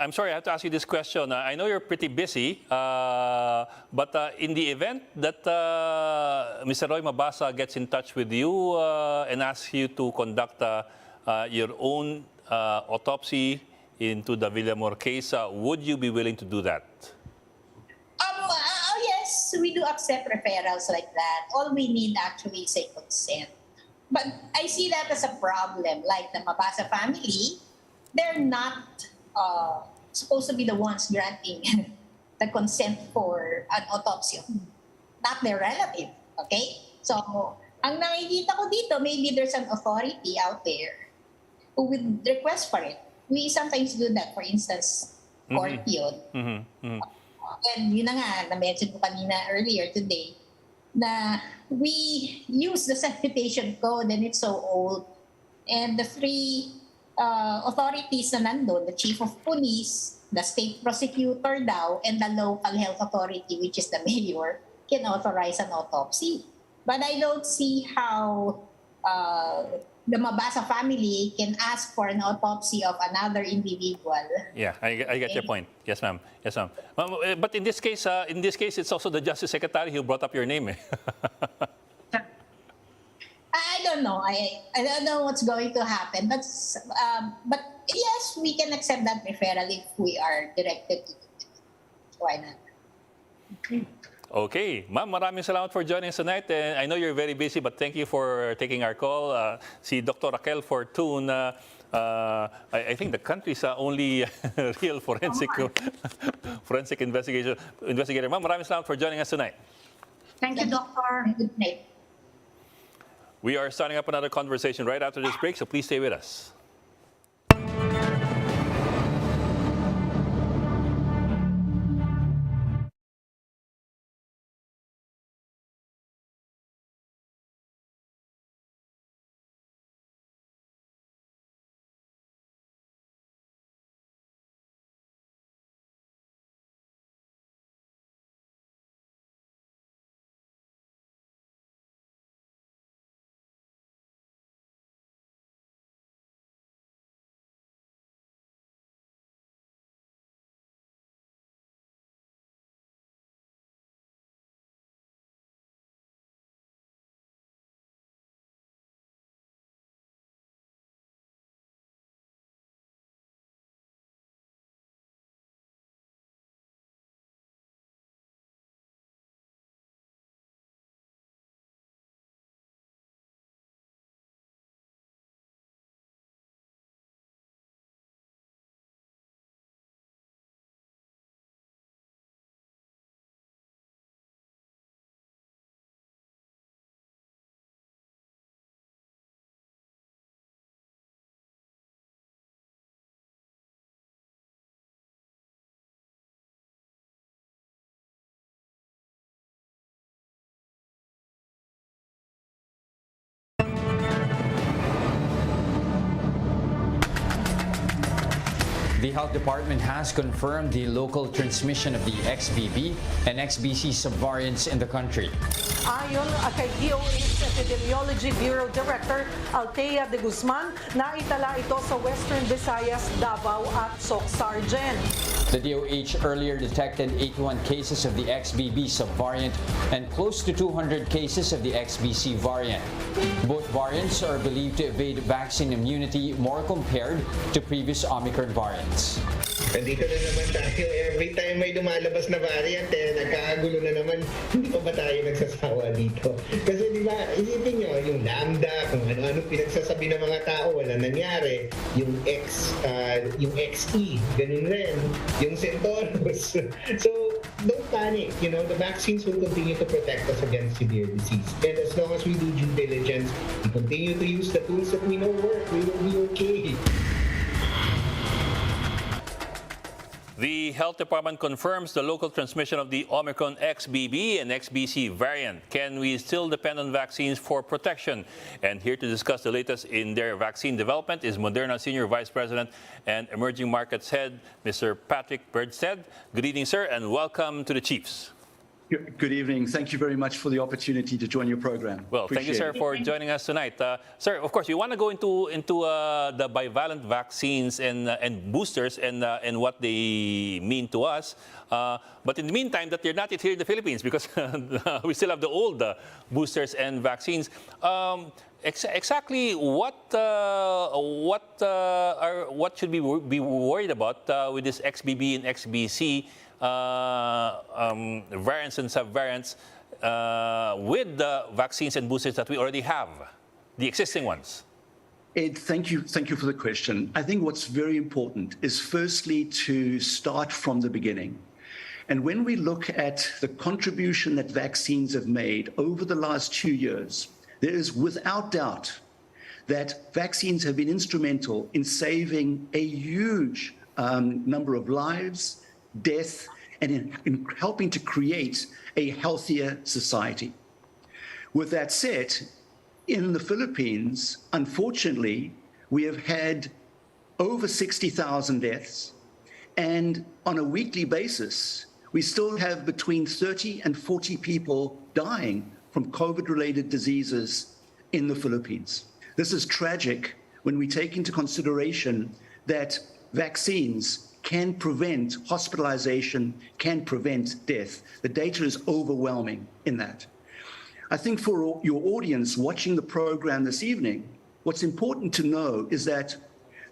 I'm sorry, I have to ask you this question. I know you're pretty busy, but in the event that Mr. Roy Mabasa gets in touch with you and asks you to conduct your own autopsy into the Villamor case, would you be willing to do that? Yes, we do accept referrals like that. All we need actually is a consent. But I see that as a problem. Like the Mabasa family, they're not supposed to be the ones granting the consent for an autopsy. Not their relative, okay? So, ang nakikita ko dito, maybe there's an authority out there who would request for it. We sometimes do that, for instance, court yun. And yun na nga, na-mention ko kanina earlier today, na we use the sanitation code and it's so old. And the three authorities na nandun, the chief of police, the state prosecutor daw, and the local health authority, which is the mayor, can authorize an autopsy. But I don't see how the Mabasa family can ask for an autopsy of another individual. Yeah, I get your point. Yes, ma'am. Yes, ma'am. But in this case, it's also the Justice Secretary who brought up your name. I don't know. I don't know what's going to happen. But yes, we can accept that referral if we are directed to do it. Why not? Okay. Ma'am, maraming salamat for joining us tonight. I know you're very busy, but thank you for taking our call. Si Dr. Raquel Fortun, I think the country's only real forensic investigator. Ma'am, maraming salamat for joining us tonight. Thank you, Doctor. Good night. We are starting up another conversation right after this break, so please stay with us. The Health Department has confirmed the local transmission of the XBB and XBC subvariants in the country. Ayon kay DOH Epidemiology Bureau Director Althea de Guzman, naitala ito sa Western Visayas, Davao at Soc-Sargen. The DOH earlier detected 81 cases of the XBB subvariant and close to 200 cases of the XBC variant. Both variants are believed to evade vaccine immunity more compared to previous Omicron variants. Nandito na naman tayo. Every time may lumalabas na variant, nagkakagulo na naman. Hindi pa ba tayo nagsasawa dito? Kasi di ba, isipin nyo, yung Lambda, kung ano-ano pinagsasabi ng mga tao, wala nangyari. Yung XE, ganun rin. Yung Centaurus. So, don't panic. The vaccines will continue to protect us against severe disease. And as long as we do due diligence, we continue to use the tools that we know work, we will be okay. The Health Department confirms the local transmission of the Omicron XBB and XBC variant. Can we still depend on vaccines for protection? And here to discuss the latest in their vaccine development is Moderna Senior Vice President and Emerging Markets Head, Mr. Patrick Bergstedt. Good evening, sir, and welcome to the Chiefs. Good evening. Thank you very much for the opportunity to join your program. Well, thank you, sir, for joining us tonight. Sir, of course, we want to go into the bivalent vaccines and boosters and what they mean to us. But in the meantime, that you're not yet here in the Philippines because we still have the old boosters and vaccines. Exactly what should we be worried about with this XBB and XBC variants and subvariants with the vaccines and boosters that we already have, the existing ones? Ed, thank you for the question. I think what's very important is firstly to start from the beginning. And when we look at the contribution that vaccines have made over the last 2 years, there is without doubt that vaccines have been instrumental in saving a huge number of lives, death, and in helping to create a healthier society. With that said, in the Philippines, unfortunately, we have had over 60,000 deaths, and on a weekly basis, we still have between 30 and 40 people dying from COVID-related diseases in the Philippines. This is tragic when we take into consideration that vaccines can prevent hospitalization, can prevent death. The data is overwhelming in that. I think for your audience watching the program this evening, what's important to know is that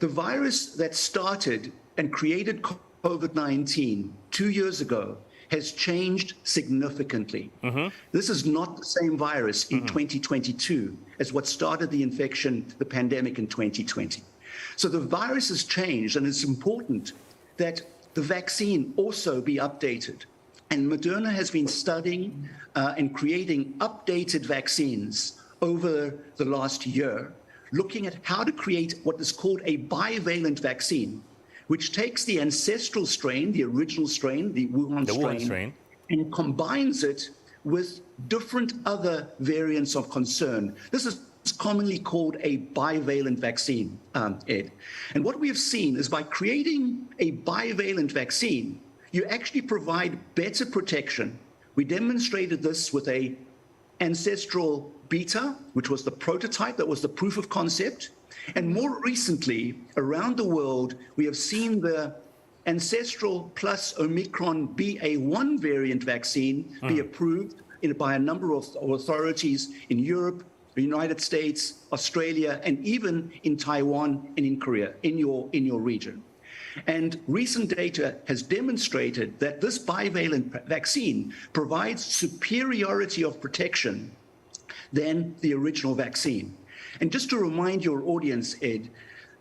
the virus that started and created COVID-19 2 years ago has changed significantly. This is not the same virus in 2022 as what started the infection, the pandemic in 2020. So the virus has changed, and it's important that the vaccine also be updated. And Moderna has been studying and creating updated vaccines over the last year, looking at how to create what is called a bivalent vaccine, which takes the ancestral strain, the original strain, the Wuhan strain, and combines it with different other variants of concern. This is commonly called a bivalent vaccine, Ed. And what we have seen is by creating a bivalent vaccine, you actually provide better protection. We demonstrated this with a ancestral beta, which was the prototype, that was the proof of concept. And more recently, around the world, we have seen the ancestral plus Omicron BA1 variant vaccine be approved by a number of authorities in Europe, the United States, Australia, and even in Taiwan and in Korea, in your region. And recent data has demonstrated that this bivalent vaccine provides superiority of protection than the original vaccine. And just to remind your audience, Ed,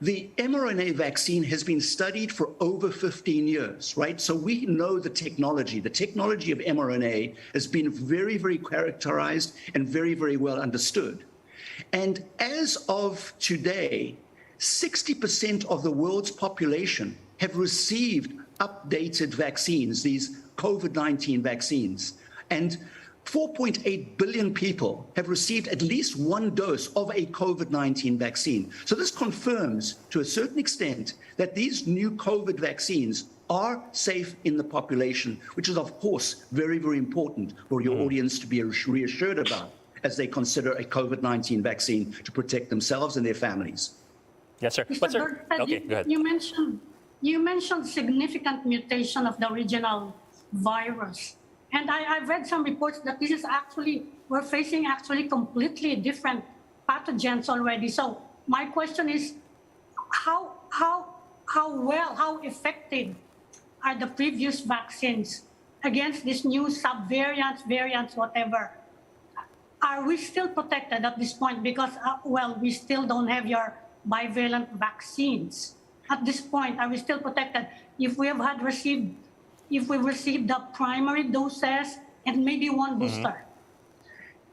the mRNA vaccine has been studied for over 15 years, right? So we know the technology. The technology of mRNA has been very, very characterized and very, very well understood. And as of today, 60% of the world's population have received updated vaccines, these COVID-19 vaccines. And 4.8 billion people have received at least one dose of a COVID-19 vaccine. So this confirms to a certain extent that these new COVID vaccines are safe in the population, which is, of course, very, very important for your audience to be reassured about as they consider a COVID-19 vaccine to protect themselves and their families. Yes, sir. Mr. Sir, okay, go ahead. You mentioned significant mutation of the original virus. And I've read some reports that this is actually, we're facing actually completely different pathogens already. So my question is, how effective are the previous vaccines against these new subvariants, variants, whatever? Are we still protected at this point? Because, we still don't have your bivalent vaccines. At this point, are we still protected? If we received the primary doses and maybe one booster.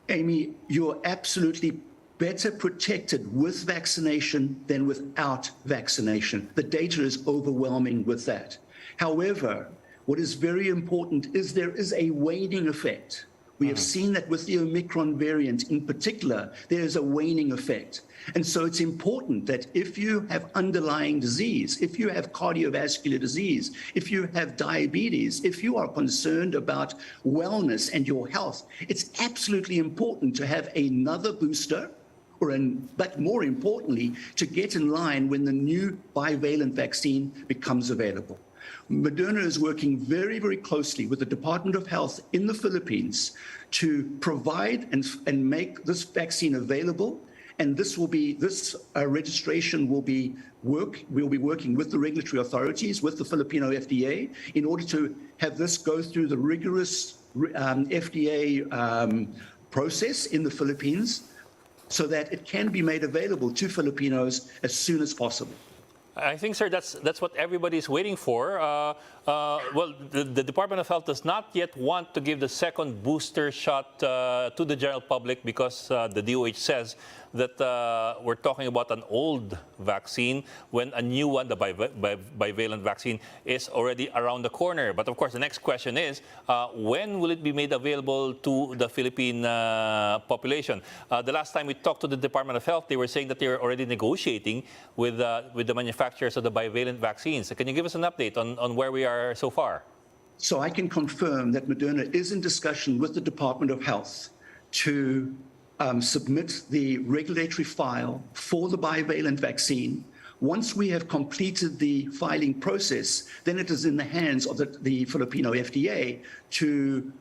Amy, you're absolutely better protected with vaccination than without vaccination. The data is overwhelming with that. However, what is very important is there is a waning effect We have seen that with the Omicron variant in particular, there is a waning effect. And so it's important that if you have underlying disease, if you have cardiovascular disease, if you have diabetes, if you are concerned about wellness and your health, it's absolutely important to have another booster, but more importantly, to get in line when the new bivalent vaccine becomes available. Moderna is working very, very closely with the Department of Health in the Philippines to provide and make this vaccine available. And this registration we'll be working with the regulatory authorities, with the Filipino FDA, in order to have this go through the rigorous FDA process in the Philippines so that it can be made available to Filipinos as soon as possible. I think, sir, that's what everybody's waiting for. Well, the Department of Health does not yet want to give the second booster shot to the general public because the DOH says that we're talking about an old vaccine when a new one, the bivalent vaccine, is already around the corner. But of course, the next question is, when will it be made available to the Philippine population? The last time we talked to the Department of Health, they were saying that they were already negotiating with the manufacturers of the bivalent vaccines. Can you give us an update on where we are so far? So I can confirm that Moderna is in discussion with the Department of Health to submit the regulatory file for the bivalent vaccine. Once we have completed the filing process, then it is in the hands of the Filipino FDA to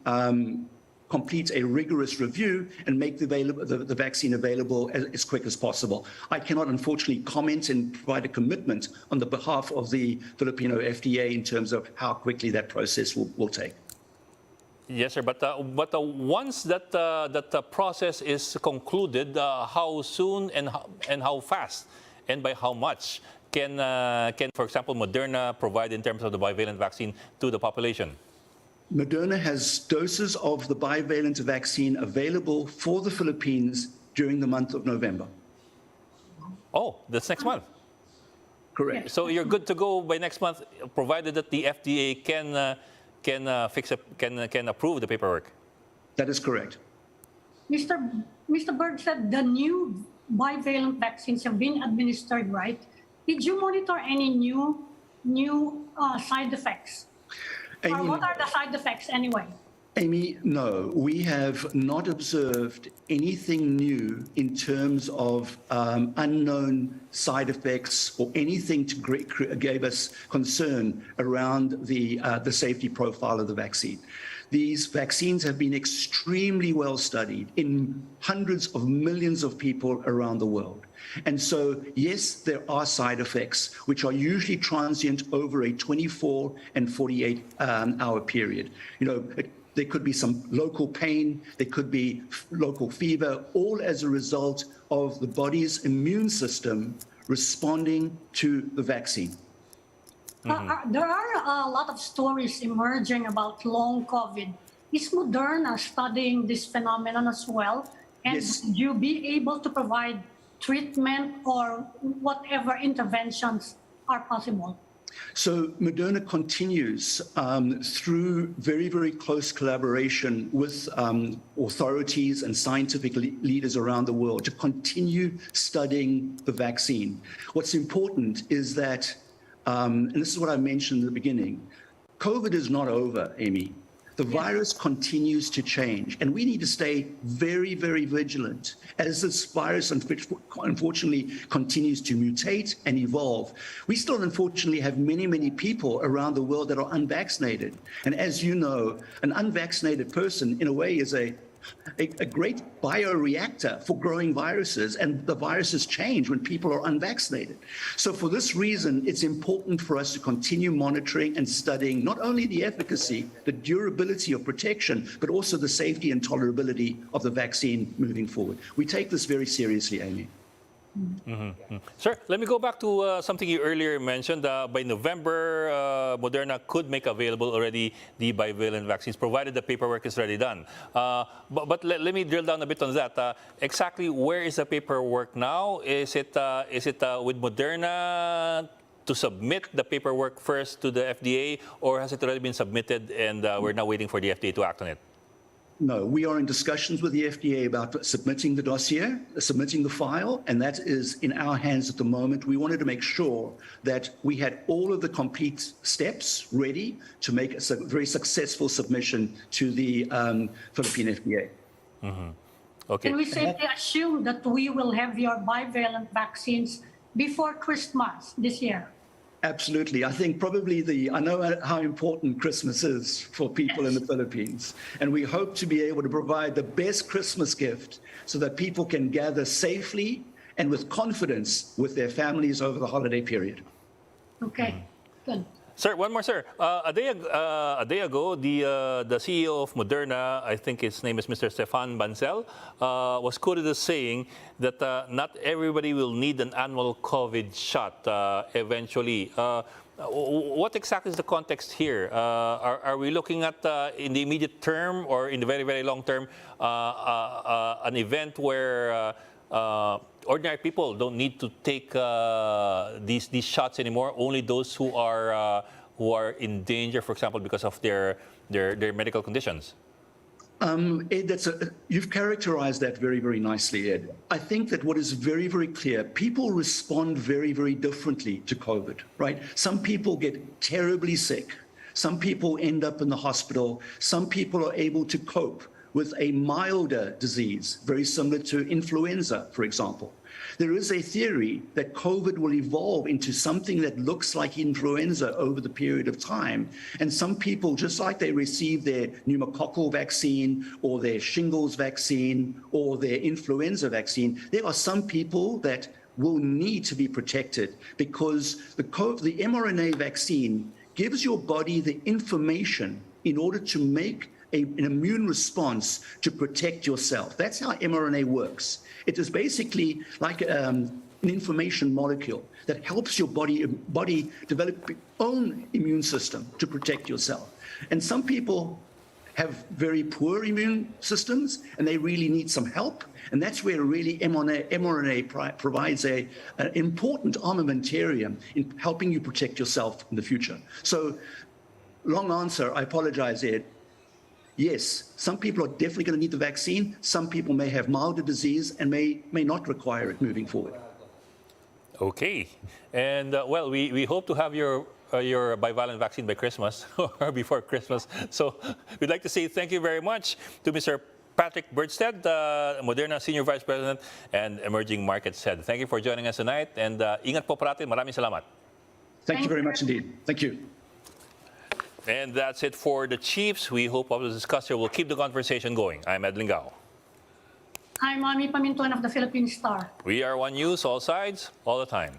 complete a rigorous review and make the vaccine available as quick as possible. I cannot, unfortunately, comment and provide a commitment on the behalf of the Filipino FDA in terms of how quickly that process will take. Yes, sir. But once that process is concluded, how soon and how fast and by how much can, for example, Moderna provide in terms of the bivalent vaccine to the population? Moderna has doses of the bivalent vaccine available for the Philippines during the month of November. Oh, that's next month. Correct. So you're good to go by next month, provided that the FDA can approve the paperwork. That is correct. Mr. Bergstedt, the new bivalent vaccines have been administered, right? Did you monitor any new side effects? Amy, or what are the side effects anyway? Amy, no, we have not observed anything new in terms of unknown side effects or anything to gave us concern around the safety profile of the vaccine. These vaccines have been extremely well studied in hundreds of millions of people around the world. And so, yes, there are side effects, which are usually transient over a 24 and 48 hour period. There could be some local pain, there could be local fever, all as a result of the body's immune system responding to the vaccine. There are a lot of stories emerging about long COVID. Is Moderna studying this phenomenon as well? And Yes. would you be able to provide treatment or whatever interventions are possible? So Moderna continues through very, very close collaboration with authorities and scientific leaders around the world to continue studying the vaccine. What's important is that, and this is what I mentioned in the beginning, COVID is not over, Amy. The virus continues to change, and we need to stay very, very vigilant as this virus unfortunately continues to mutate and evolve. We still unfortunately have many, many people around the world that are unvaccinated. And as you know, an unvaccinated person in a way is a great bioreactor for growing viruses, and the viruses change when people are unvaccinated. So for this reason, it's important for us to continue monitoring and studying not only the efficacy, the durability of protection, but also the safety and tolerability of the vaccine moving forward. We take this very seriously, Amy. Sir, let me go back to something you earlier mentioned. By November, Moderna could make available already the bivalent vaccines, provided the paperwork is already done. But let me drill down a bit on that. Exactly where is the paperwork now? Is it with Moderna to submit the paperwork first to the FDA, or has it already been submitted and we're now waiting for the FDA to act on it? No, we are in discussions with the FDA about submitting the dossier, submitting the file, and that is in our hands at the moment. We wanted to make sure that we had all of the complete steps ready to make a very successful submission to the Philippine FDA. Okay. Can we safely assume that we will have your bivalent vaccines before Christmas this year? Absolutely. I think probably I know how important Christmas is for people in the Philippines, and we hope to be able to provide the best Christmas gift so that people can gather safely and with confidence with their families over the holiday period. Okay, good. Sir, one more, sir. A day ago, the CEO of Moderna, I think his name is Mr. Stefan Bancel, was quoted as saying that not everybody will need an annual COVID shot eventually. What exactly is the context here? Are we looking at, in the immediate term or in the very, very long term, an event where ordinary people don't need to take these shots anymore? Only those who are in danger, for example, because of their medical conditions. Ed, you've characterized that very, very nicely, Ed. I think that what is very, very clear, people respond very, very differently to COVID, right? Some people get terribly sick. Some people end up in the hospital. Some people are able to cope with a milder disease, very similar to influenza, for example. There is a theory that COVID will evolve into something that looks like influenza over the period of time. And some people, just like they receive their pneumococcal vaccine or their shingles vaccine or their influenza vaccine, there are some people that will need to be protected because the mRNA vaccine gives your body the information in order to make an immune response to protect yourself. That's how mRNA works. It is basically like an information molecule that helps your body develop its own immune system to protect yourself. And some people have very poor immune systems and they really need some help. And that's where really mRNA provides an important armamentarium in helping you protect yourself in the future. So, long answer, I apologize, Ed. Yes, some people are definitely going to need the vaccine. Some people may have milder disease and may not require it moving forward. Okay. And, well, we hope to have your bivalent vaccine by Christmas or before Christmas. So we'd like to say thank you very much to Mr. Patrick Bergstedt, Moderna Senior Vice President and Emerging Markets Head. Thank you for joining us tonight. And ingat po parati. Maraming salamat. Thank you very much indeed. Thank you. And that's it for the Chiefs. We hope our discussion will keep the conversation going. I'm Ed Lingao. I'm Pamintuan of the Philippine Star. We are One News, all sides, all the time.